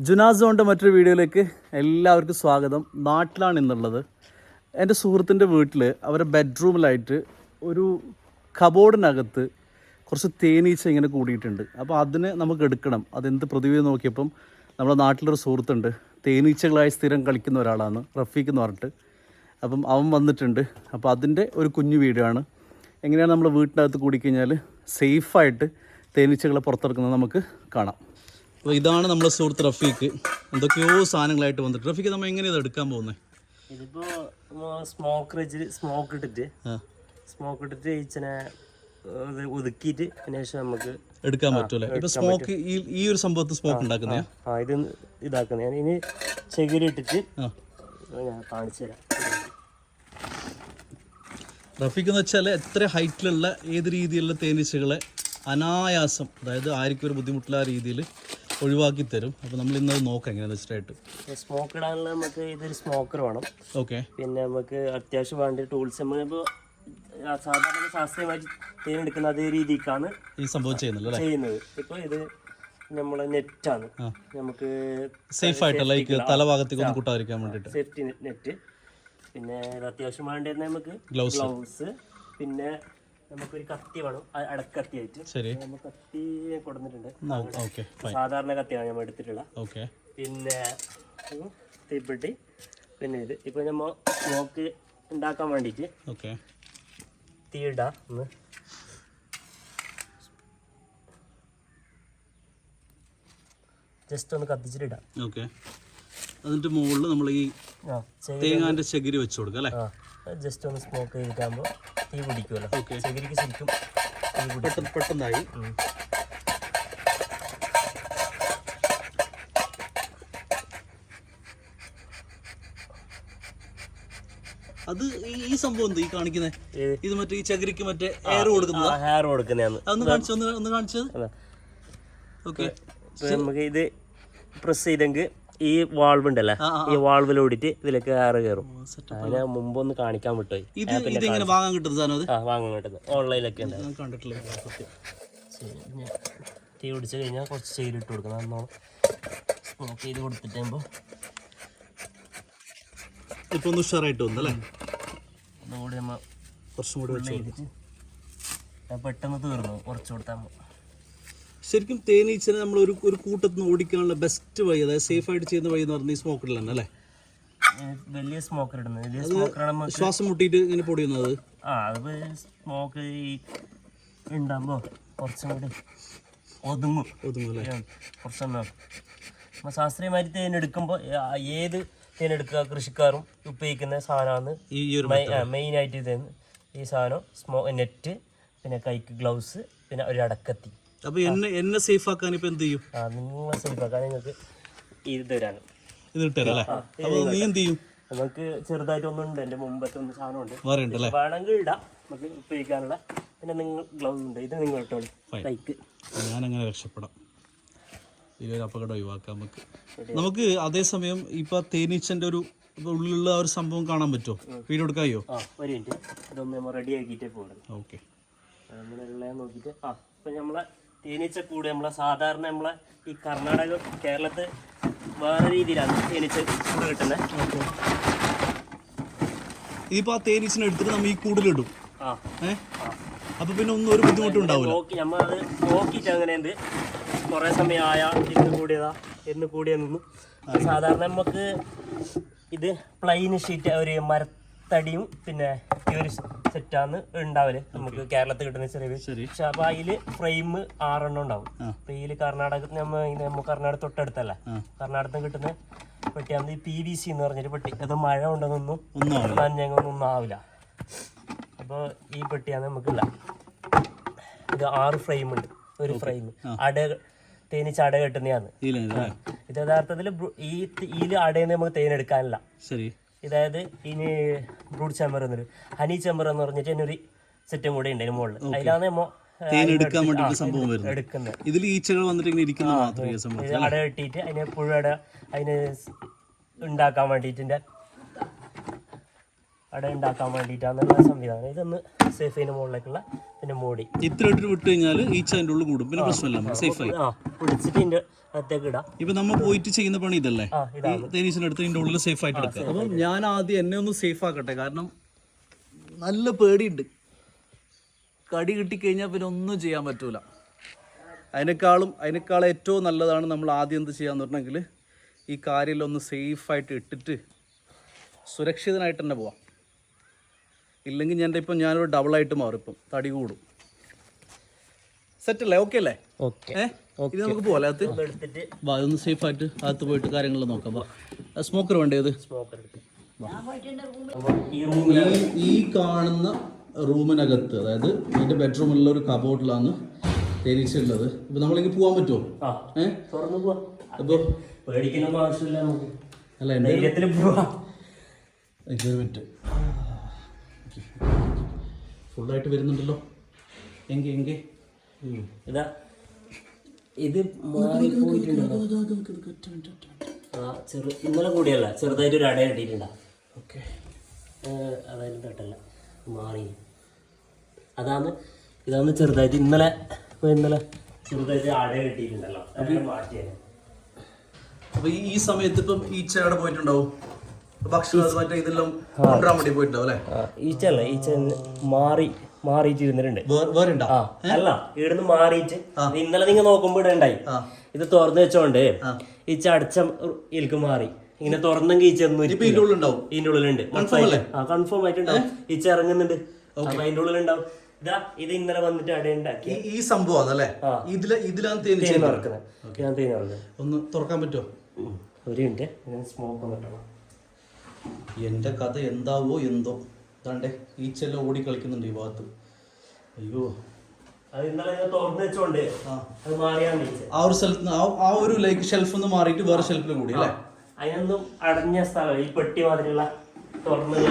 ജുനാസോൻ്റെ മറ്റൊരു വീഡിയോയിലേക്ക് എല്ലാവർക്കും സ്വാഗതം. നാട്ടിലാണ് ഇന്നുള്ളത്. എൻ്റെ സുഹൃത്തിൻ്റെ വീട്ടിൽ അവരുടെ ബെഡ്റൂമിലായിട്ട് ഒരു കബോർഡിനകത്ത് കുറച്ച് തേനീച്ച ഇങ്ങനെ കൂടിയിട്ടുണ്ട്. അപ്പോൾ അതിന് നമുക്ക് എടുക്കണം. അതെന്ത് പ്രതിവിധി നോക്കിയപ്പം നമ്മുടെ നാട്ടിലൊരു സുഹൃത്തുണ്ട്, തേനീച്ചകളായി സ്ഥിരം കളിക്കുന്ന ഒരാളാണ്, റഫീഖ് എന്ന് പറഞ്ഞിട്ട്. അപ്പം അവൻ വന്നിട്ടുണ്ട്. അപ്പോൾ അതിൻ്റെ ഒരു കുഞ്ഞു വീഡിയോ ആണ്. എങ്ങനെയാണ് നമ്മൾ വീട്ടിനകത്ത് കൂടിക്കഴിഞ്ഞാൽ സേഫായിട്ട് തേനീച്ചകളെ പുറത്തിറക്കുന്നത് നമുക്ക് കാണാം. അപ്പോൾ ഇതാണ് നമ്മുടെ സുഹൃത്ത് റഫീഖ്. എന്തൊക്കെയോ സാധനങ്ങളായിട്ട് വന്നിട്ട്. റഫീഖ് നമ്മൾ എങ്ങനെയാണ് ഇത് എടുക്കാൻ പോകുന്നത്? ഇതിപ്പോൾ സ്മോക്ക് ഇട്ടിട്ട് ഈച്ചനെ ഒതുക്കിയിട്ട് അതിന് ശേഷം നമുക്ക് എടുക്കാൻ പറ്റുമല്ലേ? ഇപ്പൊ സ്മോക്ക് ഈ ഒരു സംഭവത്തിൽ സ്മോക്ക് ഉണ്ടാക്കുന്ന ഇത് ഇതാക്കുന്നത് ഞാൻ ഇനി ചകിരി ഇട്ടിട്ട് ഞാൻ കാണിച്ചു തരാം. റഫീഖ് എന്ന് വെച്ചാൽ എത്ര ഹൈറ്റിലുള്ള ഏത് രീതിയിലുള്ള തേനീച്ചകളെ അനായാസം, അതായത് ആർക്കും ഒരു ബുദ്ധിമുട്ടില്ല രീതിയിൽ ഒഴിവാക്കി തരും. അപ്പോൾ നമ്മൾ ഇന്നത് നോക്കാം എങ്ങനെയാണെന്ന് വെച്ചിട്ടായിട്ട്. സ്മോക്ക് ഇടാനുള്ള നമുക്ക് ഇതൊരു സ്മോക്കർ വേണം. ഓക്കെ. പിന്നെ നമുക്ക് അത്യാവശ്യം വേണ്ട ടൂൾസ് നമ്മളിപ്പോൾ സാധാരണ ശാസ്ത്രീയമായി തേനെടുക്കുന്ന അതേ രീതിക്കാണ് ഈ സംഭവം ചെയ്യുന്നത്. ഇപ്പോൾ ഇത് നമ്മളെ നെറ്റാണ്, നമുക്ക് സേഫ് ആയിട്ട് ലൈക്ക് തലഭാഗത്തേക്ക് ഒന്നും കൂട്ടാതിരിക്കാൻ വേണ്ടിയിട്ട് സേഫ്റ്റി നെറ്റ്. പിന്നെ അത്യാവശ്യം വേണ്ടിയിരുന്ന നമുക്ക് ഗ്ലൗസ്, പിന്നെ നമുക്കൊരു കത്തി വേണം, അടക്കത്തി ആയിട്ട്. ശരി, നമുക്ക് കത്തി കൊടുത്തിട്ടുണ്ട്. ഓക്കെ, സാധാരണ കത്തിയാണ് നമ്മൾ എടുത്തിട്ടുള്ള. ഓക്കെ. പിന്നെ തീപ്പെട്ടി, പിന്നെ ഇത് ഇപ്പൊ നമ്മൾ സ്മോക്ക് ഉണ്ടാക്കാൻ വേണ്ടിയിട്ട് ഓക്കെ തീ ഇടാം. ഒന്ന് ജസ്റ്റ് ഒന്ന് കത്തിച്ചിട്ടിടാം. ഓക്കെ. അതിന്റെ മുകളിൽ നമ്മൾ ഈ തേങ്ങാന്റെ ചകിരി വെച്ച് കൊടുക്കാം അല്ലേ? ജസ്റ്റ് ഒന്ന് സ്മോക്ക് ചെയ്തിട്ടാകുമ്പോൾ തീ പിടിക്കുമല്ലോ. ചകിരിക്ക് ശരിക്കും പെട്ടെന്നായി. അത് ഈ സംഭവം എന്താ ഈ കാണിക്കുന്നത്? ഇത് മറ്റേ ഈ ചകിരിക്ക് മറ്റേ ഹെയർ കൊടുക്കുന്നതാണ്. ഒന്ന് കാണിച്ചത്. ഓക്കെ. നമുക്ക് ഇത് പ്രസ് ചെയ്തെങ്കിൽ ഈ വാൾവ് ഉണ്ടല്ലേ, ഈ വാൾവിലോടിട്ട് ഇതിലേക്ക് എയർ കയറും. അതിന് മുമ്പൊന്ന് കാണിക്കാൻ വിട്ടുപോയി. വാങ്ങാൻ കിട്ടുന്നത് വാങ്ങാൻ കിട്ടുന്നത് ഓൺലൈനിലൊക്കെ ഉണ്ട്. തീ പിടിച്ച് കഴിഞ്ഞാൽ കുറച്ച് ചെയ്തിട്ട് കൊടുക്കണം. നന്നോണം സ്മോക്ക് ചെയ്ത് കൊടുത്തിട്ടാകുമ്പോൾ ഇപ്പൊ ഒന്ന് ഉഷാറായിട്ട് വന്നല്ലേ? അതുകൂടി നമ്മൾ കുറച്ചും കൂടി ചെയ്തിട്ട് പെട്ടെന്ന് തീർന്നു കുറച്ച് കൊടുത്താൽ. ശരിക്കും തേനീച്ചനെ നമ്മൾ ഒരു കൂട്ടത്തിൽ നിന്ന് ഓടിക്കാനുള്ള ബെസ്റ്റ് വഴി, അതായത് സേഫ് ആയിട്ട് ചെയ്യുന്ന വഴി എന്ന് പറഞ്ഞാൽ ഈ സ്മോക്കറിൽ തന്നെ അല്ലേ? വലിയ സ്മോക്കർ ഇടുന്നത്. വലിയ സ്മോക്കറാണ് ശ്വാസം മുട്ടിയിട്ട് ഇങ്ങനെ പൊടിയുന്നത്. അത് സ്മോക്ക് ഈ ഉണ്ടാകുമ്പോൾ കുറച്ചും കൂടി ഒതുങ്ങും കുറച്ചൊന്നും. നമ്മൾ ശാസ്ത്രീയമായി തേനെടുക്കുമ്പോൾ ഏത് തേനെടുക്കുക കൃഷിക്കാരും ഉപയോഗിക്കുന്ന സാധനമാണ് മെയിനായിട്ട്. ഇത് ഈ സാധനം നെറ്റ്, പിന്നെ കൈക്ക് ഗ്ലൗസ്, പിന്നെ ഒരു അടക്കത്തി. അപ്പൊ എന്നെ സേഫ് ആക്കാൻ ഇപ്പൊ എന്ത് ചെയ്യും? നിങ്ങളെ സേഫ് ആക്കാൻ നിങ്ങൾക്ക് ഇത് തരാണ്. ഇത് ഇട്ടല്ലേ? അപ്പൊ നീ എന്ത് ചെയ്യും? നമുക്ക് ചെറുതായിട്ട് ഒന്നുണ്ട്, എന്റെ മുമ്പത്തെ ഒന്ന് സാധനമുണ്ട്, വേണമെങ്കിൽ ഇടാം നമുക്ക് ഉപയോഗിക്കാനുള്ള. പിന്നെ നിങ്ങൾ ഗ്ലൗസ് ഉണ്ട്, ഇത് നിങ്ങൾ ഇട്ടോളൂ കൈക്ക്. ഞാനങ്ങനെ രക്ഷപ്പെടാം, ഇതൊരു അപകടം ഒഴിവാക്കാം നമുക്ക്. അതേസമയം ഇപ്പൊ തേനീച്ചന്റെ ഒരു ഉള്ളിലുള്ള ഒരു സംഭവം കാണാൻ പറ്റുമോ? വീഡിയോ എടുക്കായോ? ഒരു മിനിറ്റ്, ഇതൊന്ന് നമ്മൾ റെഡി ആക്കിയിട്ടേ പോകുന്നത്. ഓക്കെ. നമ്മളെല്ലാം നോക്കിയിട്ട് ഇപ്പം നമ്മളെ തേനീച്ച കൂട് നമ്മളെ സാധാരണ നമ്മളെ ഈ കർണാടക കേരളത്തിൽ വേറെ രീതിയിലാണ് തേനീച്ച കൂട് കിട്ടുന്നത്. ഇതിപ്പോ ആ തേനീച്ചിനെ എടുത്തിട്ട് നമ്മൾ ഈ കൂടിലിടും. അപ്പൊ പിന്നെ ഒന്നും ഒരു ബുദ്ധിമുട്ടും ഉണ്ടാവില്ല. നമ്മളത് നോക്കിയിട്ട് അങ്ങനെ എന്ത് കുറേ സമയം എന്ന് കൂടിയതൊന്നും സാധാരണ നമുക്ക് ഇത് പ്ലെയിൻ ഷീറ്റ് ഒരു മരത്തടിയും പിന്നെ ഈ ഒരു സെറ്റാണ് ഉണ്ടാവല് നമുക്ക് കേരളത്തിൽ കിട്ടുന്ന ചെറിയ. പക്ഷെ അപ്പൊ അതില് ഫ്രെയിം 6 എണ്ണം ഉണ്ടാവും. അപ്പൊ ഇതില് കർണാടകത്തിൽ നമ്മ കർണാടക തൊട്ടടുത്തല്ല, കർണാടകത്തിൽ കിട്ടുന്ന പെട്ടിയാണ് ഈ PVC എന്ന് പറഞ്ഞൊരു പെട്ടി. അത് മഴ ഉണ്ടെന്നൊന്നും നനഞ്ഞൊന്നും ആവില്ല. അപ്പോൾ ഈ പെട്ടിയാണ് നമുക്കില്ല. ഇത് 6 ഫ്രെയിം ഉണ്ട്. ഒരു ഫ്രെയിം തേനീച്ച അട കെട്ടുന്നതാണ്. ഇത് യഥാർത്ഥത്തിൽ ഇതിൽ അടയിൽ നമുക്ക് തേനെടുക്കാനില്ല. അതായത് ഇനി ബ്രൂഡ് ചേമ്പർ എന്നൊരു ഹണി ചേമ്പർ എന്ന് പറഞ്ഞിട്ട് ഒരു സെറ്റും കൂടെ ഉണ്ട് അതിന് മുകളിൽ. അതിലാണ് നമ്മൾ എടുക്കുന്നത്. അട കെട്ടിയിട്ട് അതിന് പുഴട അതിന് ഉണ്ടാക്കാൻ വേണ്ടിയിട്ട് അട ഉണ്ടാക്കാൻ വേണ്ടിയിട്ടാണ് സംവിധാനം. ഇതൊന്ന് സേഫ് ചെയ്യുന്ന മുകളിലേക്കുള്ള പിന്നെ മൂടി ഇത്ര വിട്ട് കഴിഞ്ഞാൽ ഈച്ച അതിൻ്റെ ഉള്ളിൽ കൂടും, പിന്നെ പ്രശ്നമില്ല, സേഫായി പിടിച്ചിട്ട് അകത്തേക്ക് ഇടാം. ഇപ്പൊ നമ്മൾ പോയിട്ട് ചെയ്യുന്ന പണി ഇതല്ലേ, ആ ഇതാണ്. തേനീച്ചയുടെ അടുത്ത് ഇതിന്റെ ഉള്ളിൽ സേഫ് ആയിട്ട് എടുക്കാം. അപ്പം ഞാൻ ആദ്യം എന്നെ ഒന്ന് സേഫ് ആക്കട്ടെ, കാരണം നല്ല പേടിയുണ്ട്. കടി കിട്ടിക്കഴിഞ്ഞാൽ പിന്നെ ഒന്നും ചെയ്യാൻ പറ്റൂല. അതിനേക്കാൾ ഏറ്റവും നല്ലതാണ് നമ്മൾ ആദ്യം എന്ത് ചെയ്യാന്ന് പറഞ്ഞെങ്കിൽ ഈ കാര്യമെല്ലാം ഒന്ന് സേഫായിട്ട് ഇട്ടിട്ട് സുരക്ഷിതനായിട്ട് തന്നെ പോവാം. ഇല്ലെങ്കിൽ ഞാനൊരു ഡബിളായിട്ട് മാറും, ഇപ്പം തടി കൂടും. സെറ്റല്ലേ? ഓക്കെ അല്ലേ? ഓക്കെ. ഇത് നമുക്ക് പോകാം അകത്ത്. എടുത്തിട്ട് അതൊന്ന് സേഫായിട്ട് അകത്ത് പോയിട്ട് കാര്യങ്ങൾ നോക്കാം. സ്മോക്കർ വേണ്ടത് സ്മോക്കർ എടുത്ത് ഈ കാണുന്ന റൂമിനകത്ത്, അതായത് ഇതിന്റെ ബെഡ്റൂമിലുള്ള ഒരു കബോർഡിലാണ് തേനീച്ചയുള്ളത്. ഇപ്പൊ നമ്മളിങ്ങനെ പോകാൻ പറ്റുമോ? തുറന്നു പോവാം. അപ്പൊ പേടിക്കുന്നൊന്നും ആവശ്യമില്ല നമുക്ക്. അല്ല ധൈര്യത്തിൽ പോവാം. മിനിറ്റ് ഫുള്ളായിട്ട് വരുന്നുണ്ടല്ലോ. എങ്കെ ഇതാ ഇത് മാറിപ്പോയിട്ടുണ്ടോ? ഇന്നലെ കൂടിയല്ല, ചെറുതായിട്ട് ഒരു അട കിട്ടിയിട്ടുണ്ടാ. ഓക്കെ, അതായത് തട്ടല്ല, മാറി. ഇതാണ് ചെറുതായിട്ട് ഇന്നലെ ചെറുതായിട്ട് അട കിട്ടിയിട്ടുണ്ടല്ലോ, മാറ്റിയാണ്. അപ്പൊ ഈ സമയത്ത് ഇപ്പം ഈച്ച എവിടെ പോയിട്ടുണ്ടാവും? ഭക്ഷണം മറ്റേ ഇതെല്ലാം കൊണ്ടുവരാൻ വേണ്ടി പോയിട്ടുണ്ടാവും അല്ലേ? ഈച്ച മാറിയിട്ട് ഇരുന്നിട്ടുണ്ട്. വേറെ ഉണ്ടോ? അല്ല, ഇവിടുന്ന് മാറിയിട്ട് ഇന്നലെ നിങ്ങൾ നോക്കുമ്പോ ഇവിടെ ഉണ്ടായി. ഇത് തുറന്നു വെച്ചോണ്ട് ഈച്ച അടച്ച ഇൽക്ക് മാറി. ഇങ്ങനെ തുറന്നെങ്കിൽ ഈച്ച ഇതിന്റെ ഉള്ളിലുണ്ട്. കൺഫേം ആയിട്ടുണ്ടാവും. ഈച്ച ഇറങ്ങുന്നുണ്ട്, അപ്പൊ അതിന്റെ ഉള്ളിലുണ്ടാവും. ഇതാ ഇത് ഇന്നലെ വന്നിട്ട് അട ഉണ്ടാക്കി ഈ സംഭവം അതല്ലേ? ഇതിലാണ് തേനീച്ച നടക്കുന്നത്. ഒന്ന് തുറക്കാൻ പറ്റുമോ? ഒരു മിനിറ്റ്, സ്മോക്ക് കിട്ടണം. എന്റെ കഥ എന്താവോ എന്തോ. അതാണ്ടേ ഈച്ചെല്ലാം ഓടി കളിക്കുന്നുണ്ട് ഈ ഭാഗത്ത്. അയ്യോ, അത് ഇന്നലെ തുറന്നു വെച്ചോണ്ട് അത് മാറിയാണ് ഈച്ച. ആ ഒരു സ്ഥലത്ത് ആ ഒരു ലൈക്ക് ഷെൽഫ് ഒന്ന് മാറിയിട്ട് വേറെ ഷെൽഫിൽ കൂടി അല്ലേ? അതിനൊന്നും അടഞ്ഞ സ്ഥലം, ഈ പെട്ടി മാതിരിയുള്ള തുറന്നില്ല.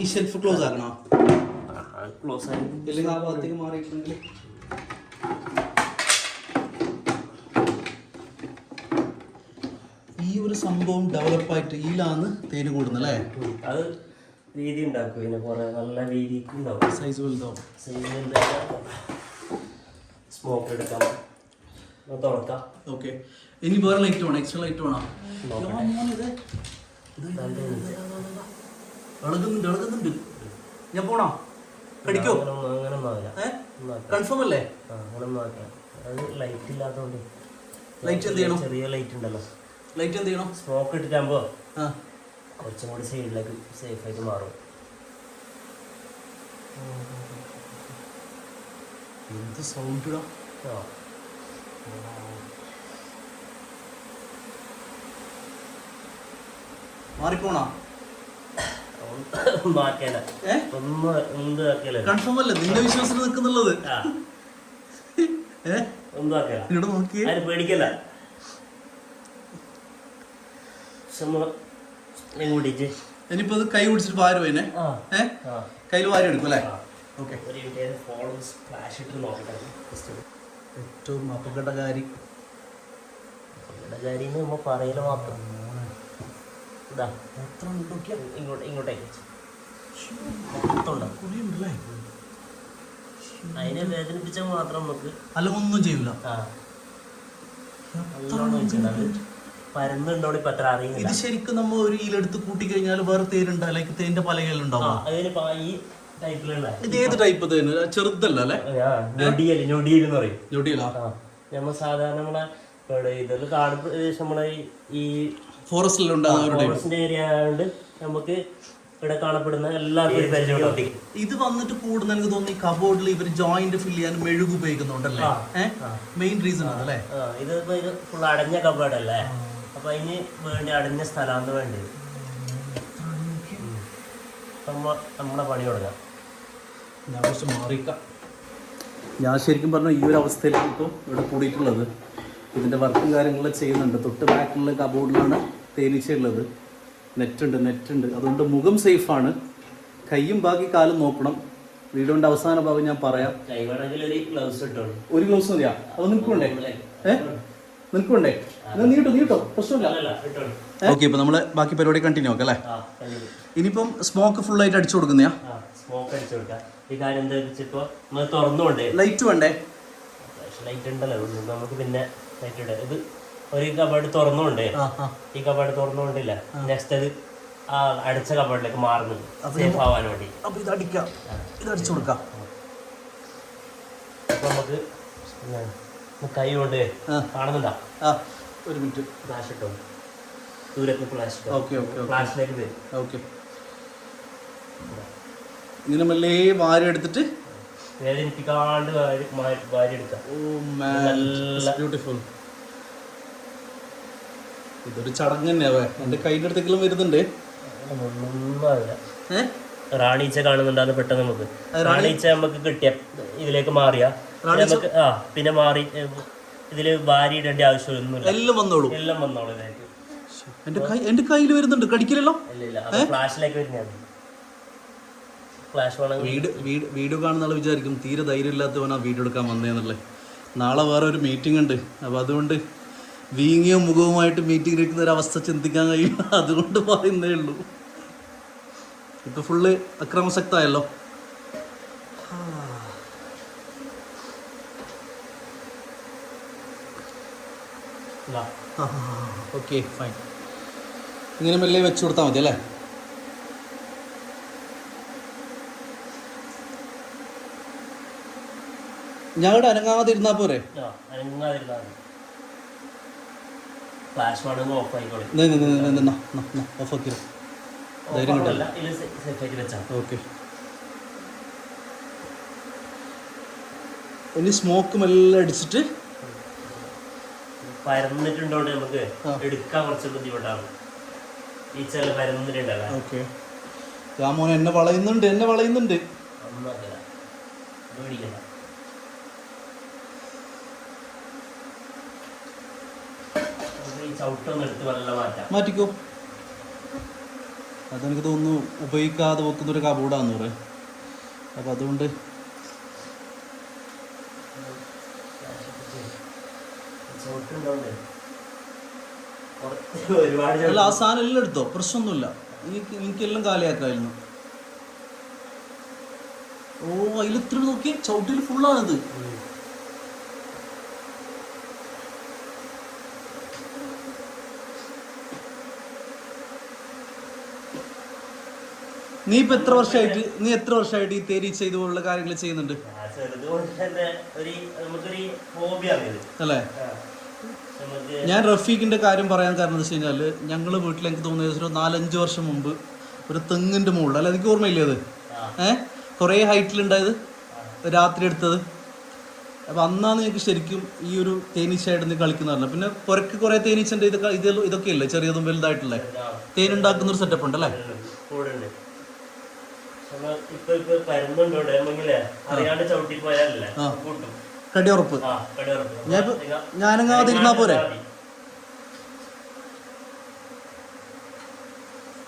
ഈ ഷെൽഫ് ക്ലോസ് ആക്കണോ? ക്ലോസ് ആയി അല്ലെങ്കിൽ ആ ഭാഗത്തേക്ക് മാറിയിട്ടുണ്ടെങ്കിൽ ഈ ഒരു സംഭവം ഡെവലപ്പായിട്ട് ഇതിലാണ് തേന് കൂടുന്നല്ലേ? അത് വീതി ഉണ്ടാക്കും, പിന്നെ കുറെ നല്ല വീതിക്ക് ഉണ്ടാവും. സൈസ് വലുതാവും. സ്മോക്ക് എടുക്കാം, തുറക്കാം. ഓക്കെ, ഇനി വേറെ ലൈറ്റ് വേണം, എക്സ്ട്രാ ലൈറ്റ് വേണം. ഇളകുന്നുണ്ട്. ഞാൻ പോണോ? കടിക്കോ? കൺഫേം അല്ലേ? അത് ലൈറ്റ് ഇല്ലാത്തതുകൊണ്ട്. ലൈറ്റ് എന്ത് ചെയ്യണം? ചെറിയ ലൈറ്റ് ഉണ്ടല്ലോ, ലൈറ്റ് എന്ത് ചെയ്യണം? സ്മോക്ക് ഇട്ടിട്ടാകുമ്പോ കുറച്ചും കൂടി സൈഡിലേക്ക് സേഫ് ആയിട്ട് മാറും. എന്ത് സൗണ്ട് ഇടാം. മാറിപ്പോണോ? മാറ്റല കൺഫേം അല്ലേ? നിന്റെ വിശ്വാസത്തിൽ നിൽക്കുന്നുള്ളത്. ഒന്നും നോക്കിയേ, പേടിക്കല്ല. ഇനിയിപ്പോ അത് കൈ പിടിച്ചിട്ട് വാരി പോയിനെ, കയ്യിൽ വാരി എടുക്കും അല്ലേ? ഓക്കെ, ഏറ്റവും അപകടകാരി പറയല മാത്രം. ഇങ്ങോട്ടേക്ക് അതിനെ വേദനിപ്പിച്ചാൽ മാത്രം നമുക്ക് അല്ല ഒന്നും ചെയ്യൂല. പരന്നുണ്ടോടെ ഇപ്പൊ അത്ര അറിയില്ല. ഇത് ശരിക്കും നമ്മൾ ഒരു ഈലെടുത്ത് കൂട്ടി കഴിഞ്ഞാൽ വേറെ തേനുണ്ടോ? ലൈക്ക് തേന്റെ പലകളുണ്ടാവും. ഇത് ഏത് ടൈപ്പ് തേന്? ചെറുതല്ല അല്ലേ? ഞൊടിയൽ പറയും. ഞൊടിയലാ? നമ്മൾ സാധാരണ നമ്മളെ ഇതെല്ലാം കാട് പ്രദേശം നമ്മളെ ഈ ഫോറസ്റ്റിന്റെ ഏരിയ ആയതുകൊണ്ട് നമുക്ക് ഇവിടെ കാണപ്പെടുന്ന എല്ലാവർക്കും പരിചയമുണ്ട്. ഇത് വന്നിട്ട് കൂടുതൽ എനിക്ക് തോന്നി കബോർഡിൽ ഇവർ ജോയിന്റ് ഫില്ല് ചെയ്യാൻ മെഴുക് ഉപയോഗിക്കുന്നുണ്ടല്ലേ? മെയിൻ റീസൺ ആണല്ലേ? ഇത് ഫുൾ അടഞ്ഞ കബോർഡല്ലേ, അപ്പൊ അതിന് വേണ്ടി അടഞ്ഞ സ്ഥലമാണ് വേണ്ടത്. നമ്മളെ പണി തുടങ്ങാം. ഞാൻ കുറച്ച് മാറിക്കാം. ഞാൻ ശരിക്കും പറഞ്ഞാൽ ഈ ഒരു അവസ്ഥയിലാണ് ഇപ്പോൾ ഇവിടെ കൂടിയിട്ടുള്ളത്. ഇതിൻ്റെ വർക്കും കാര്യങ്ങളെല്ലാം ചെയ്യുന്നുണ്ട്. തൊട്ട് ബാക്കിലുള്ള കബോർഡിലാണ് തേനീച്ചയുള്ളത്. നെറ്റുണ്ട്, അതുകൊണ്ട് മുഖം സേഫാണ്. കൈയും ബാക്കി കാലും നോക്കണം. വീഡിയോൻ്റെ അവസാന ഭാഗം ഞാൻ പറയാം. ഒരു ഗ്ലൗസ് മതിയാ? അത് നിൽക്കുണ്ടേ? നിൽക്കുണ്ടേ? നീട്ടോ പ്രശ്നമില്ല. അല്ലല്ല ഇട്ടോളൂ. ഓക്കെ, ഇപ്പൊ നമ്മള് ബാക്കി പരിപാടി കണ്ടിന്യൂ ആക്കാം അല്ലേ? ആ കഴിഞ്ഞു. ഇനിയിപ്പം സ്മോക്ക് ഫുൾ ആയിട്ട് അടിച്ചു കൊടുക്കുന്നയാ? ആ സ്മോക്ക് അടിച്ചു കൊടുക്കാം. ഈ കാര്യം എന്താ വെച്ചിപ്പോ നമ്മൾ തുറന്നുകൊണ്ട് ലൈറ്റ് വേണ്ടേ? ലൈറ്റ് ഉണ്ടല്ലോ നമുക്ക്, പിന്നെ ലൈറ്റ് ഇടാം. ഇത് ഒരു കബാർഡ് തുറന്നുകൊണ്ട്, ഈ കബാർഡ് തുറന്നുകൊണ്ടില്ല, നെക്സ്റ്റ് അത് ആ അടച്ച കബാർഡിലേക്ക് മാറുന്നുണ്ട് സേഫ് ആവാൻ വേണ്ടി. അപ്പൊ ഇത് അടിക്കാം, ഇത് അടിച്ചു കൊടുക്കാം. അപ്പൊ നമുക്ക് കൈ കൊണ്ട് കാണുന്നുണ്ടോ? ഒരു മിനിറ്റ്, ഫ്ലാഷ് ഇട്ടോ, ദൂരത്ത് ഫ്ലാഷ് ഇട്ടോ. ഓക്കെ ഓക്കെ ഫ്ലാഷിലേക്ക് വരും. ഓക്കെ, ഇങ്ങനെ മെല്ലെ വാരി എടുത്തിട്ട് വേദനിപ്പിക്കാണ്ട് വാരി എടുക്കാം. ബ്യൂട്ടിഫുൾ. ഇതൊരു ചടങ്ങ് തന്നെയാവേ. എന്റെ കൈൻ്റെ അടുത്തേക്കെല്ലാം വരുന്നുണ്ട്. ഒന്നും ആവില്ല. റാണീച്ച കാണുന്നുണ്ടാന്ന് പെട്ടെന്ന് നമുക്ക് റാണീച്ച നമുക്ക് കിട്ടിയ ഇതിലേക്ക് മാറിയാ നമുക്ക് പിന്നെ മാറി ഇതില് വാരി ഇടേണ്ട ആവശ്യമൊന്നുമില്ല. എല്ലാം വന്നോളൂ ഇതിലേക്ക്. എന്റെ കയ്യിൽ വരുന്നുണ്ട്, കടിക്കില്ലല്ലോ? ഇല്ല, ഫ്ലാഷിലേക്ക് വരുന്നതാണ്. ഫ്ലാഷ് വേണമെങ്കിൽ വീഡിയോ കാണുന്ന ആൾ വിചാരിക്കും തീരെ ധൈര്യം ഇല്ലാത്തവനാ വീഡിയോ എടുക്കാൻ വന്നേന്നുള്ളത്. നാളെ വേറെ ഒരു മീറ്റിംഗ് ഉണ്ട്. അപ്പോൾ അതുകൊണ്ട് വീങ്ങിയ മുഖവുമായിട്ട് മീറ്റിംഗ് എടുക്കുന്ന ഒരു അവസ്ഥ ചിന്തിക്കാൻ കഴിയും. അതുകൊണ്ട് പറയുന്നേ ഉള്ളൂ. ഇപ്പൊ ഫുള്ള് അക്രമശക്തമായല്ലോ. Okay fine. ഇങ്ങനെ മെല്ലെ വെച്ചു കൊടുത്താൽ മതി അല്ലേ? ഞങ്ങളുടെ അനങ്ങാതിരുന്നാ പോരെ? ഓക്കെ, ഇനി സ്മോക്ക് മെല്ലെ അടിച്ചിട്ട് പരന്നിട്ടുണ്ടോണ്ട് നമുക്ക് എടുക്കാൻ കുറച്ച് ബുദ്ധിമുട്ടാണ്. ഈ ചില പരന്നിട്ടുണ്ടല്ലോ. ഓക്കെ, രാമോൻ എന്നെ വളയുന്നുണ്ട്. ഒന്നും അറിയില്ല, പേടിക്കണ്ട. മാറ്റിക്കോ. അതെനിക്ക് തോന്നുന്നു ഉപയോഗിക്കാതെ വെക്കുന്നൊരു കബോർഡാന്ന് പറയാം. അപ്പം അതുകൊണ്ട് അല്ല, ആ സാധനം എല്ലാം എടുത്തോ, പ്രശ്നമൊന്നുമില്ല. എനിക്കെല്ലാം കാലിയാക്കായിരുന്നു. ഓ, അതിലിത്ര നോക്കി ചവിട്ടിൽ ഫുള്ളാണിത്. നീ എത്ര വർഷമായിട്ട് ഈ തേനീച്ച ഇതുപോലുള്ള കാര്യങ്ങൾ ചെയ്യുന്നുണ്ട് അല്ലേ? ഞാൻ റഫീഖിന്റെ കാര്യം പറയാൻ കാരണം എന്താ വെച്ച് കഴിഞ്ഞാല്, ഞങ്ങള് വീട്ടിൽ എനിക്ക് തോന്നിയത് ഒരു 4-5 വർഷം മുമ്പ് ഒരു തെങ്ങിന്റെ മുകളിൽ, അല്ല എനിക്ക് ഓർമ്മയില്ലേ അത്? കുറേ ഹൈറ്റിലുണ്ടായത്, രാത്രി എടുത്തത്. അപ്പം അന്നാണ് ഞങ്ങൾക്ക് ശരിക്കും ഈ ഒരു തേനീച്ചയായിട്ട് നീ കളിക്കുന്നതല്ല. പിന്നെ പുറക്ക് കുറേ തേനീച്ചൻ്റെ ഇതൊക്കെ ഇല്ലേ, ചെറിയതും വലുതായിട്ടുള്ള തേനുണ്ടാക്കുന്ന ഒരു സെറ്റപ്പ് ഉണ്ടല്ലേ? കടിയുറപ്പ്. ഞാനങ്ങാതിരുന്നാ പോരെ?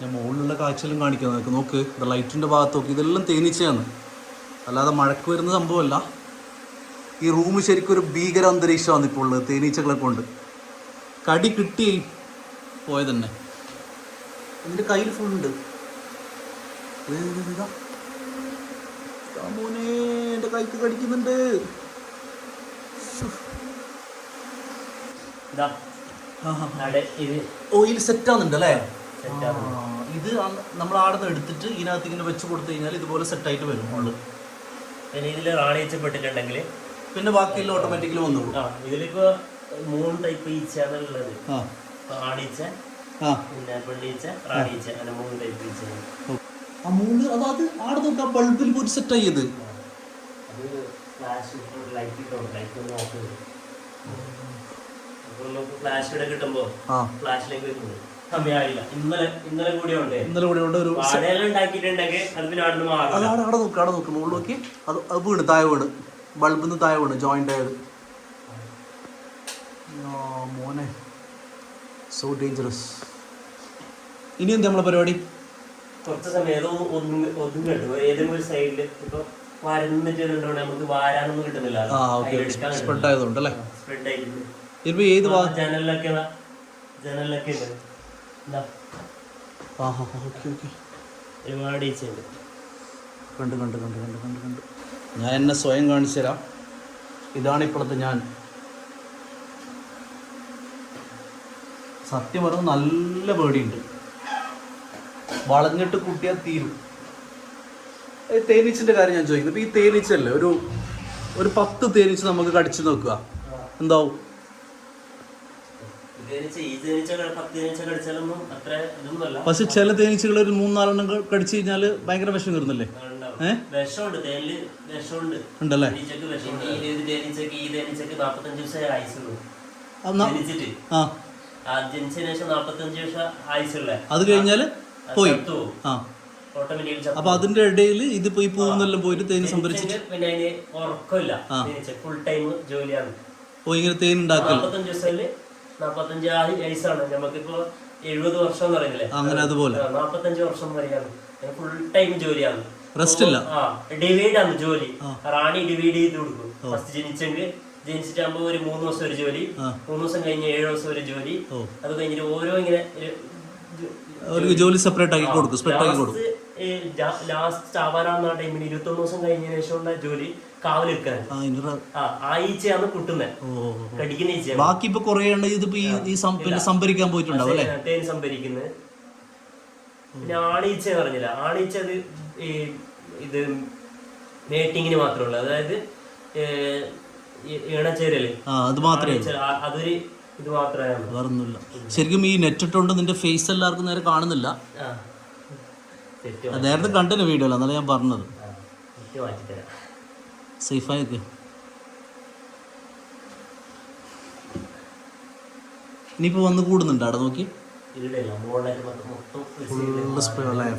ഞാൻ മുകളിലുള്ള കാഴ്ചയിലും കാണിക്കാൻ നോക്ക്. ലൈറ്റിന്റെ ഭാഗത്ത് നോക്കി, ഇതെല്ലാം തേനീച്ചയാണ്, അല്ലാതെ മഴക്ക് വരുന്ന സംഭവമല്ല. ഈ റൂം ശരിക്കും ഒരു ഭീകര അന്തരീക്ഷമാണ് ഇപ്പോൾ ഉള്ളത് തേനീച്ചകളെ കൊണ്ട്. കടി കിട്ടി പോയത് തന്നെ. ഇതിന്റെ കയ്യിൽ ഫുള്ളുണ്ട്. മോനെ, എന്റെ കൈക്ക് കടിക്കുന്നുണ്ട്. ഓയിൽ സെറ്റ് ആവുന്നുണ്ട് അല്ലേ? ഇത് നമ്മൾ ആടെ നിന്ന് എടുത്തിട്ട് ഇതിനകത്ത് ഇങ്ങനെ വെച്ച് കൊടുത്തു കഴിഞ്ഞാൽ ഇതുപോലെ സെറ്റ് ആയിട്ട് വരും ഉള്ളു. പിന്നെ ഇതിൽ റാണിച്ചപ്പെട്ടിട്ടുണ്ടെങ്കിൽ പിന്നെ ബാക്കിയെല്ലാം ഓട്ടോമാറ്റിക്കലി വന്നോളൂ. ഇതിലിപ്പോ 3 ടൈപ്പ് ഈച്ചയാണുള്ളത്. ആണീച്ച, പിന്നെ പെണ്ണീച്ച, റാണീച്ച, അങ്ങനെ 3 ടൈപ്പ് ഈച്ചയാണ്. ആ 3 അതായത് ആടെ നോക്ക്, ആ ബൾബിൽ പോയിട്ട് സെറ്റ് ആയത്. ഫ്ലാഷ് ഇവിടെ കിട്ടുമ്പോ ഫ്ലാഷിലേക്ക് വരുന്നത് സമയമായില്ല. ഇന്നലെ കൂടെ ഉണ്ട് ഒരു ഉണ്ടാക്കിയിട്ടുണ്ടെങ്കിൽ അത് പിന്നെ അവിടെ നിന്ന് മാറും. അവിടെ നോക്ക് മുകളിൽ നോക്കി, അത് വീണ് താഴെ വീണ്, ബൾബിൽ നിന്ന് താഴെ വീണ് ജോയിന്റ് ആയത്. മോനെ, സോ ഡേഞ്ചറസ്. ഇനി എന്താ നമ്മളെ പരിപാടി? കുറച്ച് സമയം ഒതുങ്ങുന്നുണ്ട് ഏതെങ്കിലും ഒരു സൈഡിൽ. ഇപ്പൊ വരന്നിട്ടുണ്ടോ നമുക്ക് വാരാനൊന്നും കിട്ടുന്നില്ല, സ്പ്രെഡ് ആയതുകൊണ്ട് അല്ലേ? സ്പ്രെഡ് ആയിട്ടുണ്ട്. ഇതിപ്പോ ഏത് ഭാഗം? ജനലിലൊക്കെ ഉണ്ട്. എന്താ ഒരുപാട് ഈച്ചയുണ്ട്. കണ്ട് ഞാൻ എന്നെ സ്വയം കാണിച്ചു തരാം. ഇതാണ് ഇപ്പോഴത്തെ ഞാൻ. സത്യം പറഞ്ഞാൽ നല്ല പേടിയുണ്ട്. വളഞ്ഞിട്ട് കുട്ടിയാൽ തീരും. തേനീച്ചിൻ്റെ കാര്യം ഞാൻ ചോദിക്കുന്നത്. ഇപ്പോൾ ഈ തേനീച്ചല്ലേ ഒരു 10 തേനീച്ച നമുക്ക് കടിച്ചു നോക്കുക, എന്താവും? പക്ഷെ ചില തേനീച്ചകൾ ഒരു 3-4 എണ്ണം കടിച്ചു കഴിഞ്ഞാൽ ഭയങ്കര വിഷം കയറുന്നല്ലേ? ഉണ്ടല്ലേ? അത് കഴിഞ്ഞാല് പോയി. അപ്പൊ അതിന്റെ ഇടയിൽ ഇതിപ്പോ ഈ പൂവെന്നെല്ലാം പോയിട്ട് തേന് സംഭരിച്ചിട്ട് പിന്നെ അതിന് ഉറക്കമില്ല. ഫുൾ ടൈം ജോലിയാണ്. ഇങ്ങനെ തേൻ ഉണ്ടാക്കൽ 45 വയസ്സാണ്. നമുക്കിപ്പോ 70 വർഷം എന്ന് പറയുന്നില്ലേ, അങ്ങനെ അതുപോലെ 45 വർഷം വരെയാണ് ഫുൾ ടൈം ജോലിയാണ്. റെസ്റ്റ് ഇല്ല. ഡിവൈഡ് ആണ് ജോലി. റാണി ഡിവൈഡ് ചെയ്ത് കൊടുക്കും. ഫസ്റ്റ് ജനിച്ചിട്ടാകുമ്പോ ഒരു 3 ദിവസം ഒരു ജോലി, 3 ദിവസം കഴിഞ്ഞ് 7 ദിവസം ഒരു ജോലി, അത് കഴിഞ്ഞിട്ട് ഓരോ ഇങ്ങനെ ജോലി സെപ്പറേറ്റ് ആക്കി കൊടുക്കും, സ്പ്രെഡ് ആക്കി കൊടുക്കും. ലാസ്റ്റ് ചാവാനാവുന്ന ടൈമിന് 21 ദിവസം കഴിഞ്ഞ ശേഷമുള്ള ജോലി കാവൽ വെക്കാൻ. ആ ഈച്ചയാണ് കുട്ടുന്നത്, കടിക്കുന്ന ഈച്ച. ബാക്കി ഇപ്പൊ കുറെ പിന്നെ സംഭരിക്കാൻ പോയിട്ടുണ്ടാവും അല്ലെ? തേൻ സംഭരിക്കുന്നത്. പിന്നെ ആണീച്ച പറഞ്ഞില്ല. ആണീച്ച അത് ഇത് മേറ്റിങ്ങിന് മാത്രമുള്ള, അതായത് ഇണച്ചേരല്, അത് മാത്രമേ അതൊരു ഇത് മാത്രമാണ്, വേറൊന്നുമില്ല. ശരിക്കും ഈ നെറ്റ് ഇട്ടുകൊണ്ട് നിന്റെ ഫേസ് എല്ലാവർക്കും നേരെ കാണുന്നില്ല. നേരത്തെ കണ്ടില്ല വീഡിയോ, എന്നാലും ഞാൻ പറഞ്ഞത്. സേഫായൊക്കെ ഇനിയിപ്പോ വന്ന് കൂടുന്നുണ്ട് അവിടെ നോക്കി.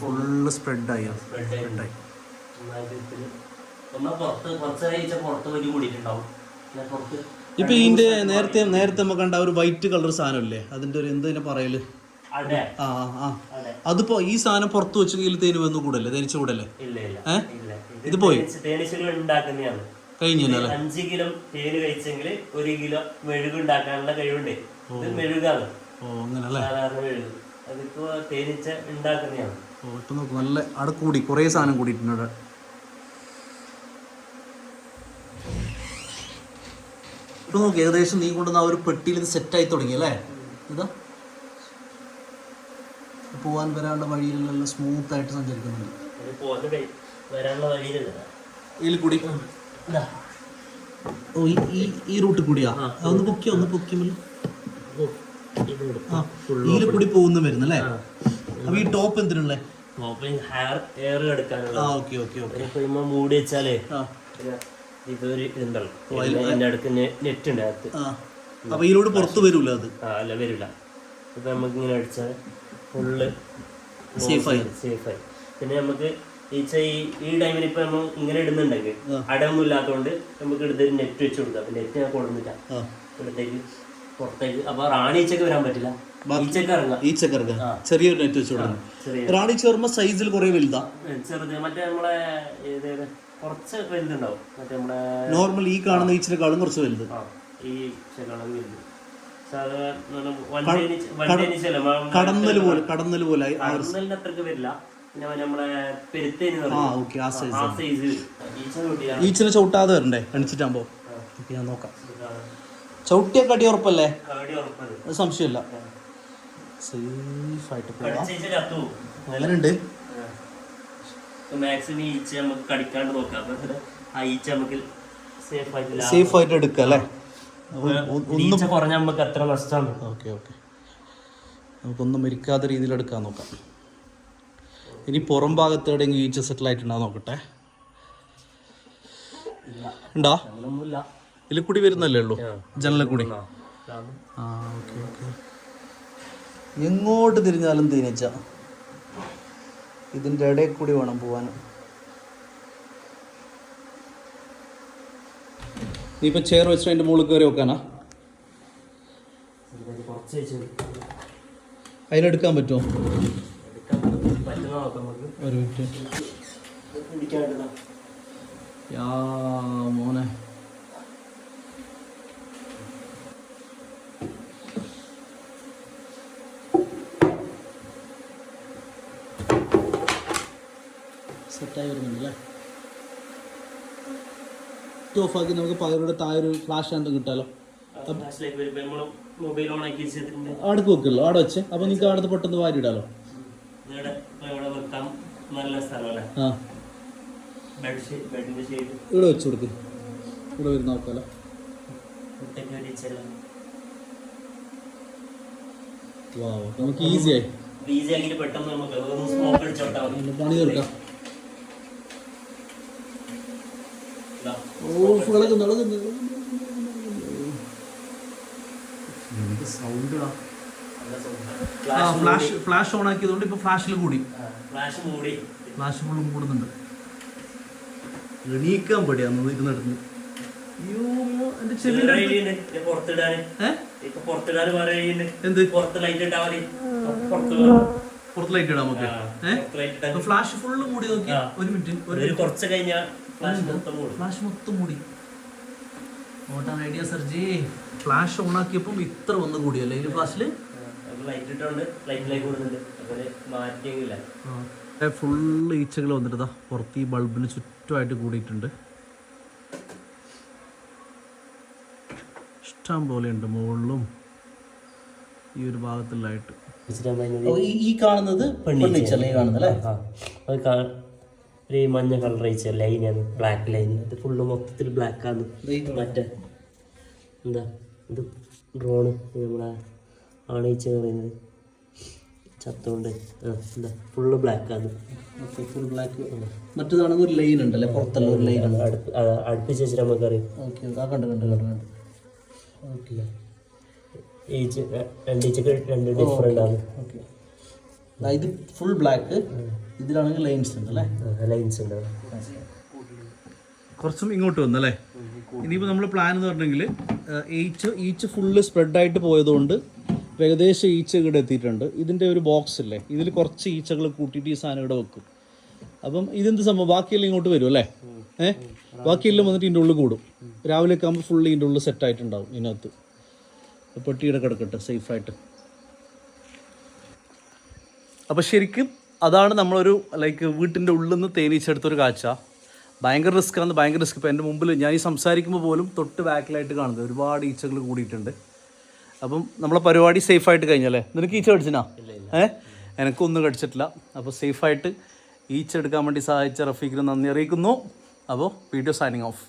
ഫുള്ള് സ്പ്രെഡായി. ഇപ്പൊ ഇതിന്റെ നേരത്തെ നമുക്ക് കണ്ട ഒരു വൈറ്റ് കളർ സാധനം ഇല്ലേ, അതിന്റെ ഒരു എന്തിനാ പറയല്? അതിപ്പോ ഈ സാധനം പുറത്ത് വെച്ചെങ്കിൽ തേന് വന്നു കൂടല്ലേ, തേനീച്ച കൂടല്ലേ? ഇത് പോയി കഴിഞ്ഞല്ലേ? 5 കിലോ തേന് കഴിച്ചെങ്കിൽ 1 കിലോ മെഴുക് ഉണ്ടാക്കാനുള്ള കഴിവുണ്ട്. ഇത് മെഴുകാണ്, സാധാരണ മെഴുക്. അതിപ്പോ തേനീച്ച ഉണ്ടാക്കുന്നതാണ്. ഇപ്പൊ നോക്ക്, നല്ല അവിടെ കൂടി കുറെ സാധനം കൂടിയിട്ടുണ്ട്. ഇപ്പൊ നോക്ക്, ഏകദേശം നീ കൊണ്ടുവന്ന ആ ഒരു പെട്ടിയിൽ ഇത് സെറ്റായി തുടങ്ങി അല്ലേ? ഇതാ പോവാൻ വരാനുള്ള വഴിയിലെല്ലാം സ്മൂത്ത് ആയിട്ട് സഞ്ചരിക്കുന്നുണ്ട്. ഇതിൽ കൂടി ഈ റൂട്ടിൽ കൂടിയാ? ഒന്ന് പൊക്കി ഇതിൽ കൂടി പോകുന്ന വരുന്നല്ലേ? അപ്പൊ ഈ ടോപ്പ് എന്തിനുള്ളേ? മൂടി വെച്ചാലേ ഇതൊരു ഇതുണ്ടല്ലോ, അതിന്റെ അടുത്ത് നെറ്റ് ഉണ്ട് അകത്ത്. അപ്പൊ ഇതിലൂടെ പുറത്ത് വരൂല അത്? അല്ല, വരില്ല. ഇപ്പൊ നമുക്ക് ഇങ്ങനെ അടിച്ചാൽ ഫുള്ള് സേഫായി. പിന്നെ നമുക്ക് ഈ ടൈമിൽ ഇപ്പൊ നമ്മൾ ഇങ്ങനെ ഇടുന്നുണ്ടെങ്കിൽ അടയൊന്നും ഇല്ലാത്തതുകൊണ്ട് നമുക്ക് എടുത്തൊരു നെറ്റ് വെച്ച് കൊടുക്കാം. നെറ്റ് ഞാൻ കൊടുത്തിട്ടാ ഇവിടത്തേക്ക് പുറത്തേക്ക്. അപ്പൊ റാണീച്ചക്ക് വരാൻ പറ്റില്ല, ഈച്ചക്ക് ഇറങ്ങാം. ചെറിയൊരു നെറ്റ് വെച്ച് കൊടുക്കാം. റാണീച്ച പറയുമ്പോ സൈസിൽ കുറെ വലുതാ, ചെറുത്. മറ്റേ നമ്മളെ കുറച്ച് വലുതുണ്ടാവും. മറ്റേ നമ്മളെ നോർമൽ ഈ കാണുന്ന ഈച്ചിനെക്കാളും കുറച്ച് വലുത്. ഈ ഈച്ചക്കാളും വലുത്. കടന്നല് പോലെ അത്രക്ക് വരില്ല. നമ്മളെ ഈച്ചിനെ ചവിട്ടാതെ വരണ്ടേ കണിച്ചിട്ടാകുമ്പോ? ഞാൻ നോക്കാം. ചവിട്ടിയ കടി ഉറപ്പല്ലേ? അത് സംശയമില്ല. സേഫായിട്ട് അങ്ങനെയുണ്ട്. മാക്സിമം ഈച്ച നമുക്ക് കടിക്കാണ്ട് നോക്കാം. ആ ഈച്ച നമുക്ക് സേഫായിട്ട് എടുക്കാം അല്ലേ? ഒന്നും കുറഞ്ഞ നമുക്ക് എത്ര നഷ്ടമാണ്. ഓക്കെ നമുക്കൊന്നും മരിക്കാത്ത രീതിയിൽ എടുക്കാൻ നോക്കാം. ഇനി പുറം ഭാഗത്ത് എവിടെയെങ്കിലും ഈച്ച സെറ്റിൽ ആയിട്ടുണ്ടോ നോക്കട്ടെ. ഉണ്ടോ? ഇതിൽ കൂടി വരുന്നല്ലേ ഉള്ളൂ, ജനലിൽ കൂടി. ഓക്കെ എങ്ങോട്ട് തിരിഞ്ഞാലും തേനീച്ച. ഇതിൻ്റെ ഇടയിൽ കൂടി വേണം പോവാൻ. നീ ഇപ്പം ചെയർ വെച്ചിട്ട് അതിൻ്റെ മുകളിൽ കയറി വെക്കാനാ? അതിലെടുക്കാൻ പറ്റുമോ? ഒരു മിനിറ്റ് മോനെ. സെറ്റായി വരുന്നുണ്ടല്ലേ. ഓഫാക്കി നമുക്ക് പകരുടെ താഴെ ഒരു ഫ്ലാഷ് ആൻഡ് കിട്ടാലോ. മൊബൈൽ ഓൺ ആക്കി വെച്ചിട്ടുണ്ട്. ആടക്ക് വെക്കുമല്ലോ, ആടെ വെച്ച് അപ്പോൾ നിങ്ങൾക്ക് അവിടെ പെട്ടെന്ന് വാരി ഇടാലോ. നല്ല സ്ഥലമല്ലേ. ആ ബെഡിന്റെ ഷെയ്ഡ് ഇവിടെ വെച്ച് കൊടുക്ക്, ഇവിടെ വരുന്ന നോക്കാലോ. നമുക്ക് ഈസിയായി പെട്ടെന്ന് നമുക്ക് സ്മോക്ക് അടിച്ചോട്ടാ മതി. പണി തീർക്കാം. ഫ്ലാഷ് ഓൺ ആക്കിയതുകൊണ്ട് ഇപ്പൊ ഫ്ലാഷിൽ കൂടി, ഫ്ലാഷ് ഫുള്ളും കൂടുന്നുണ്ട്. എണീക്കാൻ പടിയാന്ന് ഇരുന്നിടന്ന്. എന്റെ ചെവിന്റെ എന്ത് പുറത്ത് ലൈറ്റ് ഇടാൻ നമുക്ക്. ഫ്ലാഷ് ഫുള്ള് മൂടി നോക്കി. ഒരു മിനിറ്റ്, കുറച്ച് കഴിഞ്ഞാൽ ഫ്ലാഷ് മൊത്തം മൂടി. ഓട്ടാൻ ഐഡിയ സർജി. ഫ്ലാഷ് ഓൺ ആക്കിയപ്പം ഇത്ര വന്ന് കൂടിയല്ലേ ഇതിൽ ഫ്ലാഷില്. ലൈറ്റ് ഇട്ടുണ്ട്, ലൈറ്റിലേക്ക് കൂടുന്നുണ്ട്. മാറ്റിയെങ്കില്ല ഫുള്ള് ഈച്ചകൾ വന്നിട്ട് പുറത്ത് ഈ ബൾബിന് ചുറ്റുമായിട്ട് കൂടിയിട്ടുണ്ട്. ഇഷ്ടം പോലെ ഉണ്ട് മുകളിലും ഈ ഒരു ഭാഗത്തുള്ളായിട്ട്. ഈ കാണുന്നത് ഒരു മഞ്ഞ കളർ അയച്ച ലൈനാണ്, ബ്ലാക്ക് ലൈൻ. ഇത് ഫുള്ള് മൊത്തത്തിൽ ബ്ലാക്ക് ആണ്. മറ്റേ എന്താ ഇത് ഡ്രോണ് നമ്മളെ ആണയിച്ച പറയുന്നത് ചത്തോണ്ട് എന്താ ഫുള്ള് ബ്ലാക്ക് ആണ്. Full black. മറ്റേതാണെങ്കിൽ ഒരു ലൈൻ ഉണ്ടല്ലേ പുറത്തുള്ള ഒരു ലൈൻ അടുപ്പിച്ച് വെച്ചിട്ട് നമുക്കറിയാം. ഓക്കെ രണ്ട് ഡിഫറെൻ്റ് ആണ്. ഇത് ഫുൾ ബ്ലാക്ക്, ഇതിലാണെങ്കിൽ ലൈൻസ് ഉണ്ട് അല്ലേ. ലൈൻസ് ഉണ്ട്. കുറച്ചും ഇങ്ങോട്ട് വന്നല്ലേ. ഇനിയിപ്പോൾ നമ്മൾ പ്ലാൻ എന്ന് പറഞ്ഞെങ്കിൽ ഈച്ച് ഫുള്ള് സ്പ്രെഡായിട്ട് പോയതുകൊണ്ട് ഏകദേശം ഈച്ച ഇവിടെ എത്തിയിട്ടുണ്ട്. ഇതിൻ്റെ ഒരു ബോക്സ് ഇല്ലേ, ഇതിൽ കുറച്ച് ഈച്ചകൾ കൂട്ടിയിട്ട് ഈ സാധനം ഇവിടെ വെക്കും. അപ്പം ഇതെന്ത് സംഭവം, ബാക്കിയെല്ലാം ഇങ്ങോട്ട് വരും അല്ലേ. ബാക്കിയെല്ലാം വന്നിട്ട് ഇതിൻ്റെ ഉള്ളിൽ കൂടും. രാവിലെയൊക്കെ ആകുമ്പോൾ ഫുള്ള് ഇതിൻ്റെ ഉള്ളിൽ സെറ്റായിട്ടുണ്ടാവും ഇതിനകത്ത്. പെട്ടിയുടെ കിടക്കട്ടെ സേഫായിട്ട്. അപ്പോൾ ശരിക്കും അതാണ് നമ്മളൊരു ലൈക്ക് വീട്ടിൻ്റെ ഉള്ളിൽ നിന്ന് തേനീച്ചെടുത്തൊരു കാഴ്ച. ഭയങ്കര റിസ്ക്കാണ്, ഭയങ്കര റിസ്ക്. ഇപ്പോൾ എൻ്റെ മുമ്പിൽ ഞാൻ ഈ സംസാരിക്കുമ്പോൾ പോലും തൊട്ട് ബാക്കിലായിട്ട് കാണുന്നത് ഒരുപാട് ഈച്ചകൾ കൂടിയിട്ടുണ്ട്. അപ്പം നമ്മളെ പരിപാടി സേഫായിട്ട് കഴിഞ്ഞല്ലേ. നിനക്ക് ഈച്ച കടിച്ചിനാ? എനിക്കൊന്നും കടിച്ചിട്ടില്ല. അപ്പോൾ സേഫായിട്ട് ഈച്ച എടുക്കാൻ വേണ്ടി സഹായിച്ച റഫീഖിന് നന്ദി അറിയിക്കുന്നു. അപ്പോൾ വീഡിയോ സൈനിങ് ഓഫ്.